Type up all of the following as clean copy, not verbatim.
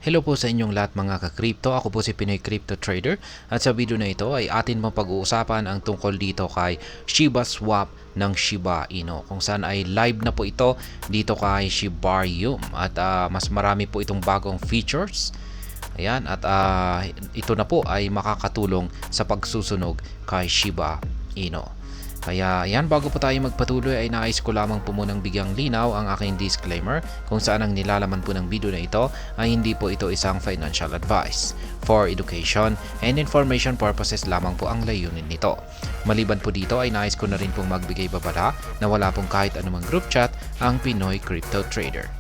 Hello po sa inyong lahat mga ka-crypto. Ako po si Pinoy Crypto Trader at sa video na ito ay atin mapag-uusapan ang tungkol dito kay Shiba Swap ng Shiba Inu, kung saan ay live na po ito dito kay Shibarium at mas marami po itong bagong features. Ayan, at ito na po ay makakatulong sa pagsusunog kay Shiba Inu. Kaya yan, bago po tayo magpatuloy ay nais ko lamang po munang bigyang linaw ang aking disclaimer kung saan ang nilalaman po ng video na ito ay hindi po ito isang financial advice. For education and information purposes lamang po ang layunin nito. Maliban po dito ay nais ko na rin pong magbigay babala na wala pong kahit anumang group chat ang Pinoy Crypto Trader.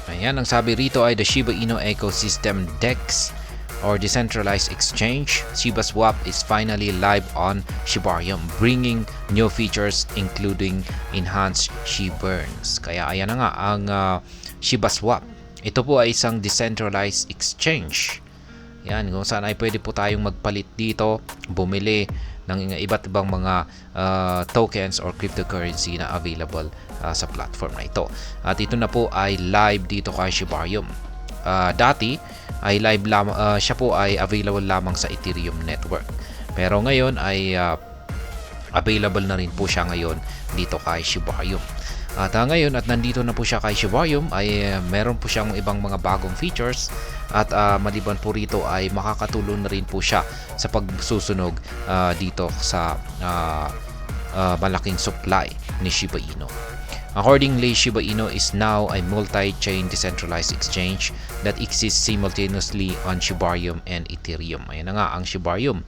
Ayan, ang sabi rito ay the Shiba Inu Ecosystem DEX or Decentralized Exchange, Shiba Swap is finally live on Shibarium, bringing new features including enhanced Shiburns. Kaya ayan na nga ang Shiba Swap. Ito po ay isang decentralized exchange. Yan, kung saan ay pwede po tayong magpalit dito, bumili ng iba't ibang mga tokens or cryptocurrency na available sa platform na ito. At ito na po ay live dito kay Shibarium. Dati ay live siya po ay available lamang sa Ethereum network. Pero ngayon ay available na rin po siya ngayon dito kay Shibarium. At ngayon at nandito na po siya kay Shibarium ay meron po siyang ibang mga bagong features at maliban po rito ay makakatulong na rin po siya sa pagsusunog dito sa malaking supply ni Shiba Inu. Accordingly, Shiba Inu is now a multi-chain decentralized exchange that exists simultaneously on Shibarium and Ethereum. Ayan na nga ang Shibarium.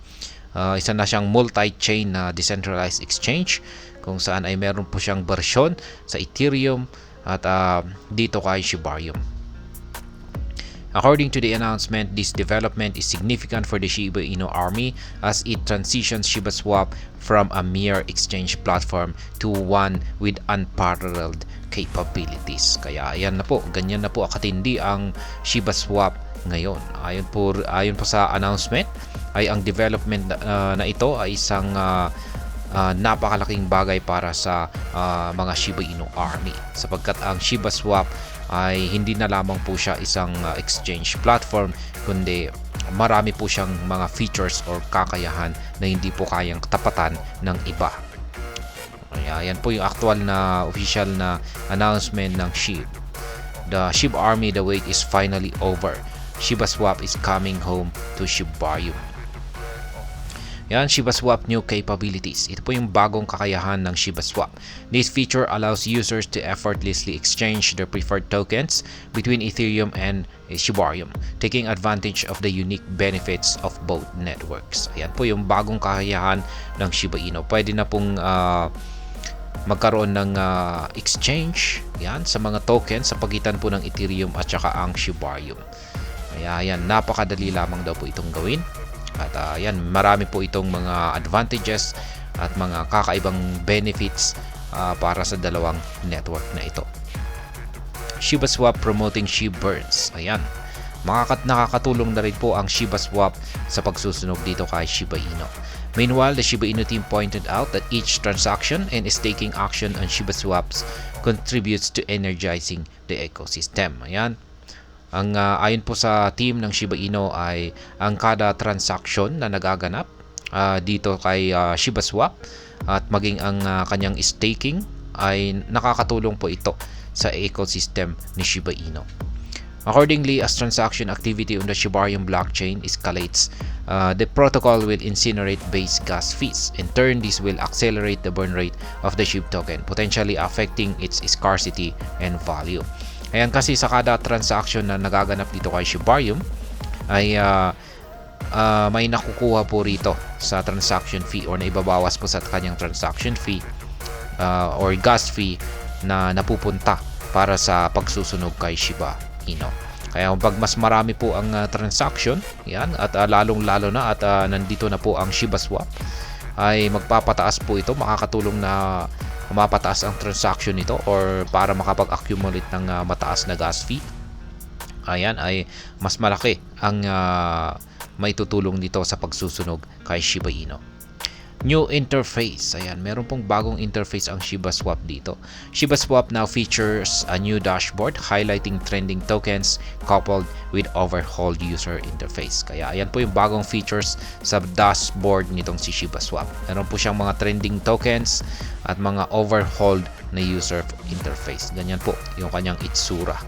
Isa na siyang multi-chain na decentralized exchange kung saan ay meron po siyang version sa Ethereum at dito kay Shibarium. According to the announcement, this development is significant for the Shiba Inu army as it transitions Shiba Swap from a mere exchange platform to one with unparalleled capabilities. Kaya ayan na po, ganyan na po katindi ang Shiba Swap ngayon. Ayon po sa announcement ay ang development na ito ay isang napakalaking bagay para sa mga Shiba Inu army sapagkat ang Shiba Swap ay hindi na lamang po siya isang exchange platform kundi marami po siyang mga features or kakayahan na hindi po kayang tapatan ng iba. Ayan po yung actual na official na announcement ng SHIB. The SHIB army, the wait is finally over. Shiba Swap is coming home to Shibarium. Yan, Shiba Swap new capabilities. Ito po yung bagong kakayahan ng Shiba Swap. This feature allows users to effortlessly exchange their preferred tokens between Ethereum and Shibarium, taking advantage of the unique benefits of both networks. Ayan po yung bagong kakayahan ng Shiba Inu. Pwede na pong magkaroon ng exchange yan, sa mga tokens sa pagitan po ng Ethereum at saka ang Shibarium. Ayan, napakadali lamang daw po itong gawin. At yan, marami po itong mga advantages at mga kakaibang benefits para sa dalawang network na ito. Shiba Swap promoting Shiburns. Ayan, nakakatulong na rin po ang Shiba Swap sa pagsusunog dito kay Shiba Inu. Meanwhile, the Shiba Inu team pointed out that each transaction and staking action on Shiba Swaps contributes to energizing the ecosystem. Ayan. Ayon po sa team ng Shiba Inu ay ang kada transaction na nagaganap dito kay Shiba Swap at maging ang kanyang staking ay nakakatulong po ito sa ecosystem ni Shiba Inu. Accordingly, as transaction activity on the Shibarium blockchain escalates, the protocol will incinerate base gas fees. In turn, this will accelerate the burn rate of the SHIB token, potentially affecting its scarcity and value. Ayan, kasi sa kada transaction na nagaganap dito kay Shibarium ay may nakukuha po rito sa transaction fee or naibabawas po sa kanyang transaction fee or gas fee na napupunta para sa pagsusunog kay Shiba Inu. Kaya pag mas marami po ang transaction yan, at lalong-lalo na at nandito na po ang Shiba Swap ay magpapataas po ito, makakatulong na mapataas ang transaction nito or para makapag-accumulate ng mataas na gas fee. Ayan, ay mas malaki ang may tutulong dito sa pagsusunog kay Shiba Inu. new interface. Ayan, meron pong bagong interface ang Shiba Swap dito. Shiba Swap now features a new dashboard highlighting trending tokens coupled with overhauled user interface. Kaya ayan po yung bagong features sa dashboard nitong si Shiba Swap. Meron po siyang mga trending tokens at mga overhauled na user interface. Ganyan po yung kanyang itsura.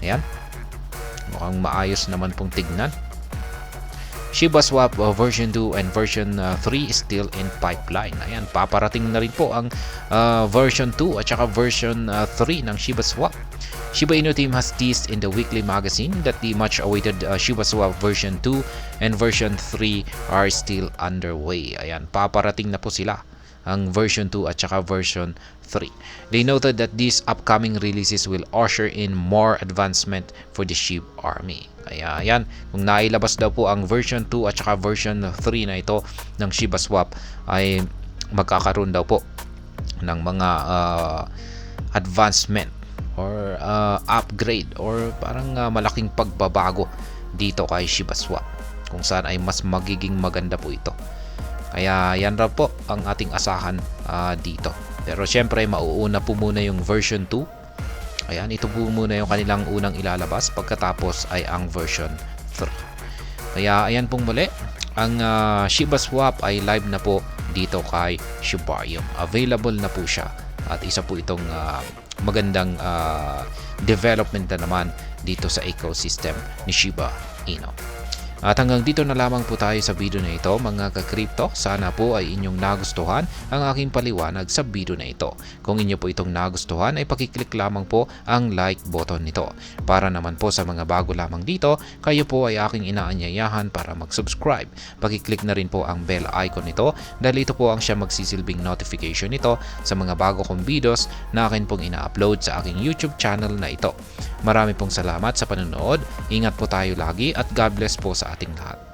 Ayan. Mukhang maayos naman pong tignan. Shiba Swap version 2 and version 3 is still in pipeline. Ayan, paparating na rin po ang version 2 at saka version 3 ng Shiba Swap. Shiba Inu team has teased in the weekly magazine that the much awaited Shiba Swap version 2 and version 3 are still underway. Ayan, paparating na po sila ang version 2 at saka version 3. They noted that these upcoming releases will usher in more advancement for the SHIB army. Kaya ayan, kung nailabas daw po ang version 2 at saka version 3 na ito ng Shiba Swap ay magkakaroon daw po ng mga advancement or upgrade or parang malaking pagbabago dito kay Shiba Swap, kung saan ay mas magiging maganda po ito. Kaya yan raw po ang ating asahan dito. Pero syempre mauuna po muna yung version 2. Ayan, ito po muna yung kanilang unang ilalabas, pagkatapos ay ang version 3. Kaya ayan pong muli, ang Shiba Swap ay live na po dito kay Shibarium. Available na po siya at isa po itong magandang development na naman dito sa ecosystem ni Shiba Inu. At hanggang dito na lamang po tayo sa video na ito, mga ka-crypto. Sana po ay inyong nagustuhan ang aking paliwanag sa video na ito. Kung inyo po itong nagustuhan ay pakiclick lamang po ang like button nito. Para naman po sa mga bago lamang dito, kayo po ay aking inaanyayahan para mag-subscribe. Pakiclick na rin po ang bell icon nito dahil ito po ang siya magsisilbing notification nito sa mga bago kong videos na akin pong ina-upload sa aking YouTube channel na ito. Marami pong salamat sa panonood. Ingat po tayo lagi at God bless po sa ating lahat.